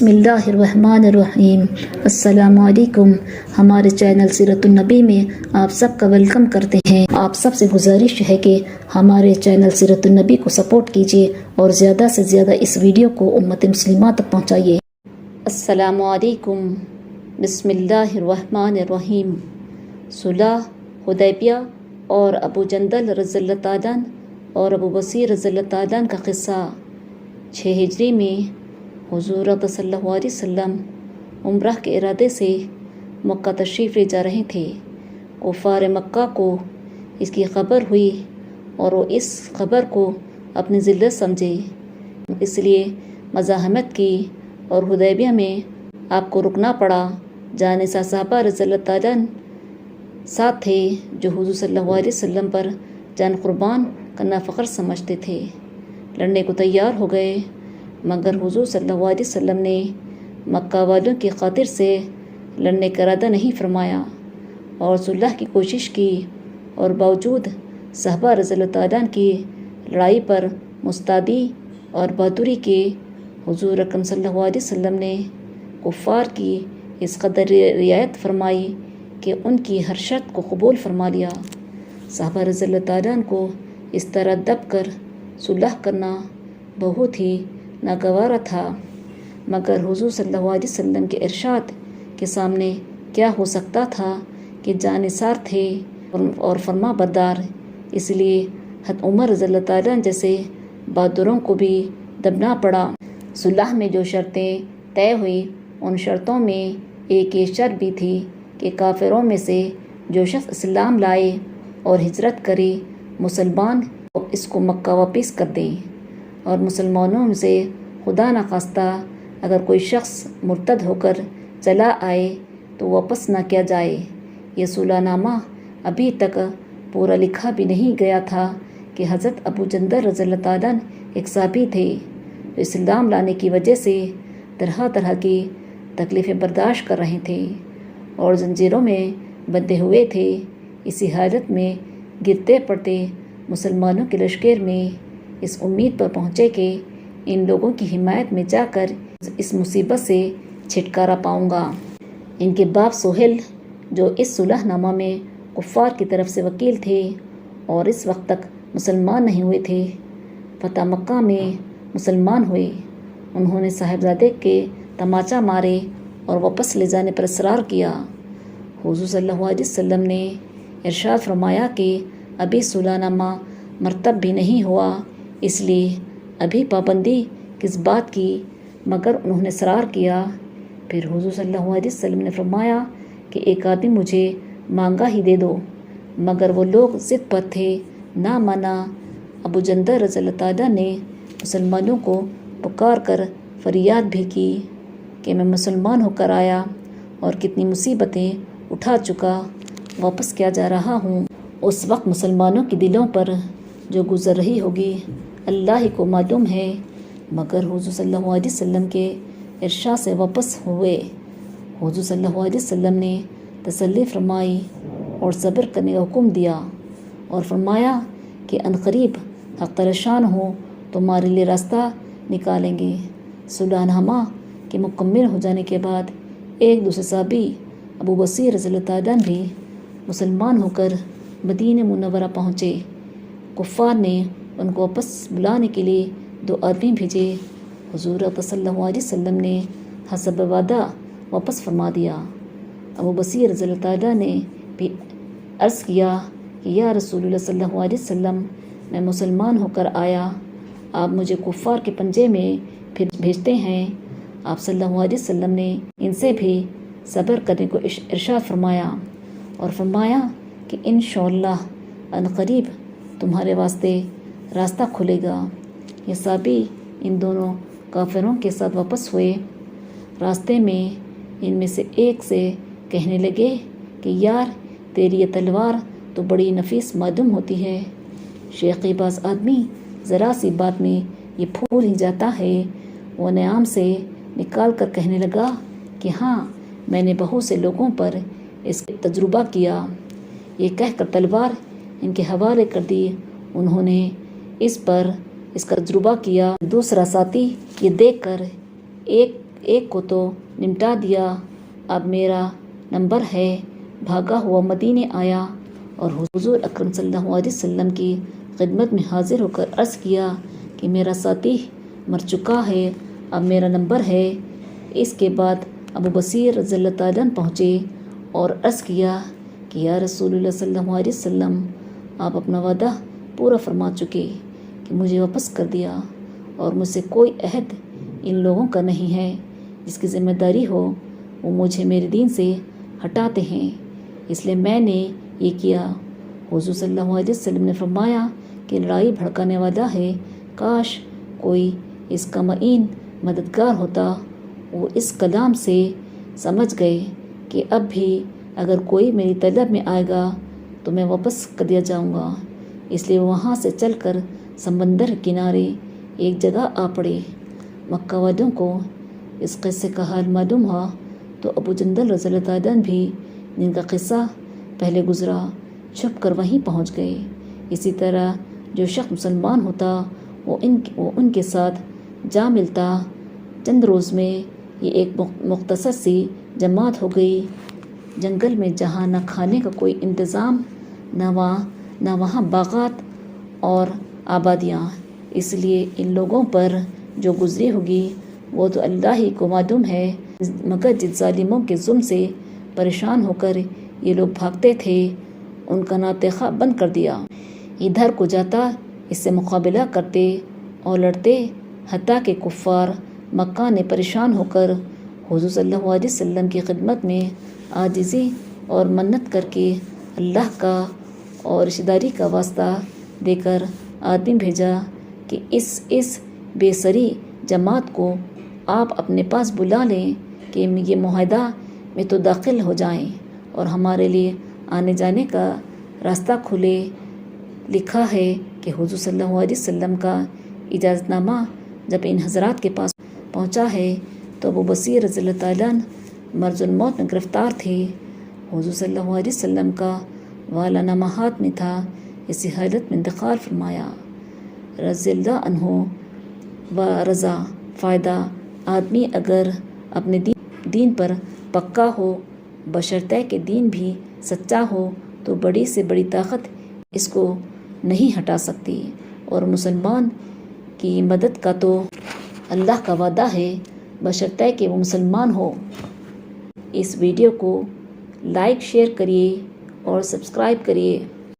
बिस्मिल्लाहिर्रहमानिर्रहीम। अस्सलामु अलैकुम। हमारे चैनल सीरतुन नबी में आप सबका वेलकम करते हैं। आप सबसे गुजारिश है कि हमारे चैनल सीरतुन नबी को सपोर्ट कीजिए और ज़्यादा से ज़्यादा इस वीडियो को उम्मत मुस्लिमा तक पहुँचाइए। अस्सलामु अलैकुम। बिस्मिल्लाहिर्रहमानिर्रहीम। सुलह हुदैबिया और अबू जंदल रज़ियल्लाहु ताला और अबू बसीर रज़ियल्लाहु ताला का क़िस्सा। 6 हिजरी में हुज़ूर सल्लल्लाहु अलैहि वसल्लम उम्रह के इरादे से मक्का तशरीफ़ ले जा रहे थे। कुफ़ार मक्का को इसकी खबर हुई और वो इस खबर को अपनी ज़िल्लत समझे, इसलिए मज़ाहमत की और हुदैबिया में आपको रुकना पड़ा। जाने सा साहबा रज़ियल्लाहु ताला साथ थे जो हुज़ूर सल्लल्लाहु अलैहि वसल्लम पर जान कुर्बान करना फ़ख्र समझते थे। लड़ने को तैयार हो गए, मगर हुज़ूर सल्लल्लाहु अलैहि वसल्लम ने मक्का वालों की खातिर से लड़ने का इरादा नहीं फरमाया और सुलह की कोशिश की, और बावजूद साहबा रज़ियल्लाहु ताला की लड़ाई पर मुस्तादी और बहादुरी के हुज़ूर अकरम सल्लल्लाहु अलैहि वसल्लम ने कुफ़ार की इस कदर रियायत फरमाई कि उनकी हर शर्त को कबूल फरमा लिया। साहबा रज़ियल्लाहु ताला को इस तरह दब कर सुलह करना बहुत ही नागवारा था, मगर हुज़ूर सल्लल्लाहु अलैहि वसल्लम के इरशाद के सामने क्या हो सकता था कि जानिसार थे और फरमा बरदार, इसलिए हज़रत उमर रज़ियल्लाहु ताला जैसे बहादुरों को भी दबना पड़ा। सुलह में जो शर्तें तय हुई, उन शर्तों में एक ये शर्त भी थी कि काफिरों में से जो शख्स इस्लाम लाए और हिजरत करे, मुसलमान इसको मक्का वापस कर दें, और मुसलमानों में से खुदा न खास्ता अगर कोई शख्स मुर्तद होकर चला आए तो वापस ना किया जाए। ये सुलहनामा अभी तक पूरा लिखा भी नहीं गया था कि हज़रत अबू जंदल रज़ियल्लाहु ताला एक सहाबी थे जो इस्लाम लाने की वजह से तरह तरह की तकलीफ़ें बर्दाश्त कर रहे थे और जंजीरों में बंधे हुए थे। इसी हालत में गिरते पड़ते मुसलमानों के लश्कर में इस उम्मीद पर पहुँचे कि इन लोगों की हिमायत में जाकर इस मुसीबत से छिटकारा पाऊंगा। इनके बाप सोहेल जो इस सुलहनामा में कुफ़ार की तरफ से वकील थे और इस वक्त तक मुसलमान नहीं हुए थे, फतह मक्का में मुसलमान हुए। उन्होंने साहिबजादे के तमाचा मारे और वापस ले जाने पर इसरार किया। हुज़ूर सल्लल्लाहु अलैहि वसल्लम ने इरशाद फरमाया कि अभी सुलहनामा मरतब भी नहीं हुआ, इसलिए अभी पाबंदी किस बात की, मगर उन्होंने इसरार किया। फिर हुज़ूर सल्लल्लाहु अलैहि वसल्लम ने फरमाया कि एक आदमी मुझे मांगा ही दे दो, मगर वो लोग ज़िद पर थे, ना माना। अबू जंदल रज़ियल्लाहु ताला ने मुसलमानों को पुकार कर फरियाद भी की कि मैं मुसलमान होकर आया और कितनी मुसीबतें उठा चुका, वापस क्या जा रहा हूँ। उस वक्त मुसलमानों के दिलों पर जो गुज़र रही होगी अल्लाह ही को मालूम है, मगर हुज़ूर सल्लल्लाहु अलैहि वसल्लम के इरशाद से वापस हुए। हुज़ूर सल्लल्लाहु अलैहि वसल्लम ने तसल्ली फरमाई और सब्र करने का हुक्म दिया और फरमाया कि अनकरीब हक़ परेशान हो तुम्हारे लिए रास्ता निकालेंगे। सुलहनामा के मुकम्मल हो जाने के बाद एक दूसरे सहाबी अबू बसीर रज़ियल्लाहु ताला भी मुसलमान होकर मदीने मुनव्वरा पहुँचे। कुफ़ार ने उनको वापस बुलाने के लिए 2 आदमी भेजे। हुज़ूर सल्लल्लाहु अलैहि वसल्लम ने हसब वादा वापस फरमा दिया। अबू बसीर रज़ियल्लाहु ताला ने भी अर्ज़ किया कि या रसूलुल्लाह सल्लल्लाहु अलैहि वसल्लम, मैं मुसलमान होकर आया, आप मुझे कुफ़ार के पंजे में फिर भेजते हैं। आप सल्लल्लाहु अलैहि वसल्लम ने इनसे भी सब्र करने को इरशाद फरमाया और फरमाया कि इंशाअल्लाह अनकरीब तुम्हारे वास्ते रास्ता खुलेगा। ये सहाबी इन दोनों काफिरों के साथ वापस हुए। रास्ते में इनमें से एक से कहने लगे कि यार, तेरी ये तलवार तो बड़ी नफीस मालूम होती है। शेखीबाज आदमी ज़रा सी बात में ये फूल ही जाता है। वो नाम से निकाल कर कहने लगा कि हाँ, मैंने बहुत से लोगों पर इसका तजुर्बा किया। ये कहकर तलवार इनके हवाले कर दी। उन्होंने इस पर इसका तजुर्बा किया। दूसरा साथी ये देखकर एक ایک کو تو نمٹا دیا، اب میرا نمبر ہے۔ بھاگا ہوا مدینے آیا اور حضور اکرم صلی اللہ علیہ وسلم کی خدمت میں حاضر ہو کر عرض کیا کہ میرا ساتھی مر چکا ہے، اب میرا نمبر ہے۔ اس کے بعد ابو بصیر رضی اللہ تعالیٰ عنہ پہنچے اور عرض کیا کہ یا رسول اللہ صلی اللہ علیہ وسلم، آپ اپنا وعدہ پورا فرما چکے کہ مجھے واپس کر دیا، اور مجھ سے کوئی عہد ان لوگوں کا نہیں ہے، جس کی ذمہ داری ہو وہ مجھے میرے دین سے ہٹاتے ہیں، اس لیے میں نے یہ کیا۔ حضور صلی اللہ علیہ وسلم نے فرمایا کہ لڑائی بھڑکانے والا ہے، کاش کوئی اس کا معین مددگار ہوتا۔ وہ اس کلام سے سمجھ گئے کہ اب بھی اگر کوئی میری طلب میں آئے گا تو میں واپس کر دیا جاؤں گا، اس لیے وہاں سے چل کر سمندر کنارے ایک جگہ آ پڑے۔ مکہ والوں کو اس قصے کا حال معلوم ہوا تو ابو جندل رضی اللہ تعالیٰ عنہ بھی، جن کا قصہ پہلے گزرا، چھپ کر وہیں پہنچ گئے۔ اسی طرح جو شخص مسلمان ہوتا وہ ان کے ساتھ جا ملتا۔ چند روز میں یہ ایک مختصر سی جماعت ہو گئی۔ جنگل میں جہاں نہ کھانے کا کوئی انتظام، نہ وہاں باغات اور آبادیاں، اس لیے ان لوگوں پر جو گزری ہوگی وہ تو اللہ ہی کو معلوم ہے، مگر جن ظالموں کے ظلم سے پریشان ہو کر یہ لوگ بھاگتے تھے ان کا ناطق خواہ بند کر دیا۔ ادھر کو جاتا اس سے مقابلہ کرتے اور لڑتے، حتیٰ کہ کفار مکہ نے پریشان ہو کر حضور صلی اللہ علیہ وسلم کی خدمت میں عاجزی اور منت کر کے اللہ کا اور رشتہ داری کا واسطہ دے کر آدمی بھیجا کہ اس بے سری جماعت کو آپ اپنے پاس بلا لیں کہ یہ معاہدہ میں تو داخل ہو جائیں اور ہمارے لیے آنے جانے کا راستہ کھلے۔ لکھا ہے کہ حضور صلی اللہ علیہ وسلم کا اجازت نامہ جب ان حضرات کے پاس پہنچا ہے تو ابو بصیر رضی اللہ تعالیٰ عنہ مرض الموت میں گرفتار تھے۔ حضور صلی اللہ علیہ وسلم کا والا نامہ ہاتھ میں تھا، اسی حالت میں انتقال فرمایا۔ رضی اللہ عنہ و رضا فائدہ، آدمی اگر اپنے دین پر پکا ہو، بشرطے کہ دین بھی سچا ہو، تو بڑی سے بڑی طاقت اس کو نہیں ہٹا سکتی، اور مسلمان کی مدد کا تو اللہ کا وعدہ ہے، بشرطے کہ وہ مسلمان ہو۔ اس ویڈیو کو لائک شیئر کریے اور سبسکرائب کریے۔